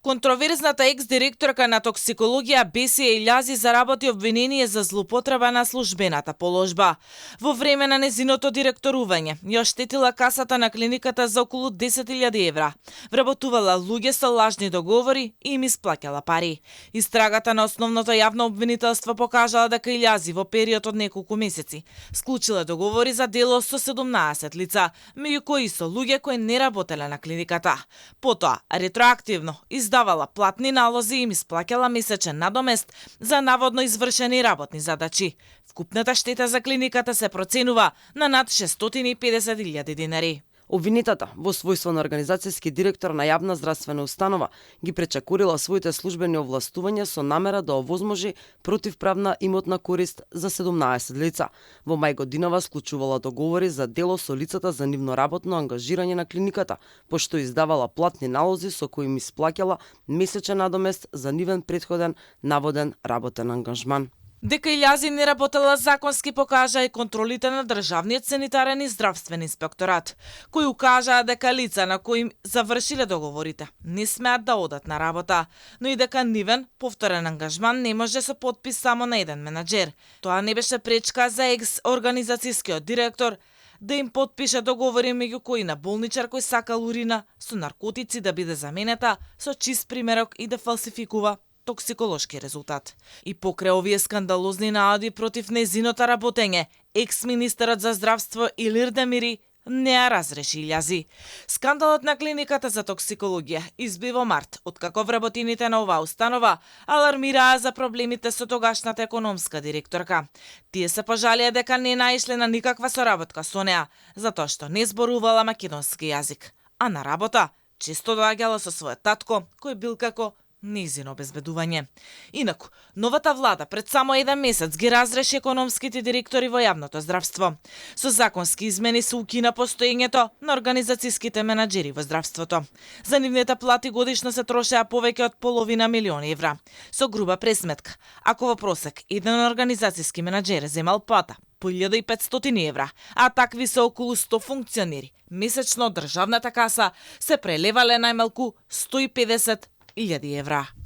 Контроверзната екс-директорка на токсикологија Бесија Илјази заработи обвинение за злоупотреба на службената положба. Во време на незиното директорување ја оштетила касата на клиниката за околу 10.000 евра. Вработувала луѓе со лажни договори и им исплаќала пари. Истрагата на основното јавно обвинителство покажала дека Илјази во период од неколку месеци склучила договори за дело со 17 лица, меѓу кои со луѓе кои не работеле на клиниката. Потоа, ретроактивно, издавала платни налози и им исплаќала месечен надомест за наводно извршени работни задачи. Вкупната штета за клиниката се проценува на над 650.000 динари. Обвинетата, во својство на организацијски директор на јавна здравствена установа, ги пречакурила своите службени овластувања со намера да овозможи противправна имотна корист за 17 лица. Во мај годинава склучувала договори за дело со лицата за нивно работно ангажирање на клиниката, пошто издавала платни налози со кои им исплаќала месечен надомест за нивен претходен наводен работен ангажман. Дека Илјази не работела законски покажа и контролите на Државниот санитарен и здравствен инспекторат, кои укажаа дека лица на кои им завршиле договорите не смеат да одат на работа, но и дека нивен повторен ангажман не може со подпис само на еден менаџер. Тоа не беше пречка за екс-организацијскиот директор да им подпише договори меѓу кои на болничар кој сакал урина со наркотици да биде заменета со чист примерок и да фалсификува токсиколошки резултат. И покрај овие скандалозни наоди против незиното работење, екс-министерот за здравство Илир Демири не ја разреши Илјази. Скандалот на клиниката за токсикологија изби во март, откако вработените на оваа установа алармираа за проблемите со тогашната економска директорка. Тие се пожалија дека не наишле на никаква соработка со неа, затоа што не зборувала македонски јазик, а на работа често доаѓала со својот татко, кој бил како низино обезбедување. Инаку, новата влада пред само еден месец ги разреши економските директори во јавното здравство. Со законски измени се укина постоењето на организацијските менаџери во здравството. За нивните плати годишно се трошеа повеќе од половина милион евра. Со груба пресметка, ако во просек еден организацијски менаџер земал плата по 1.500 евра, а такви се околу 100 функционери, месечно од државната каса се прелевале најмалку 150.000 евра.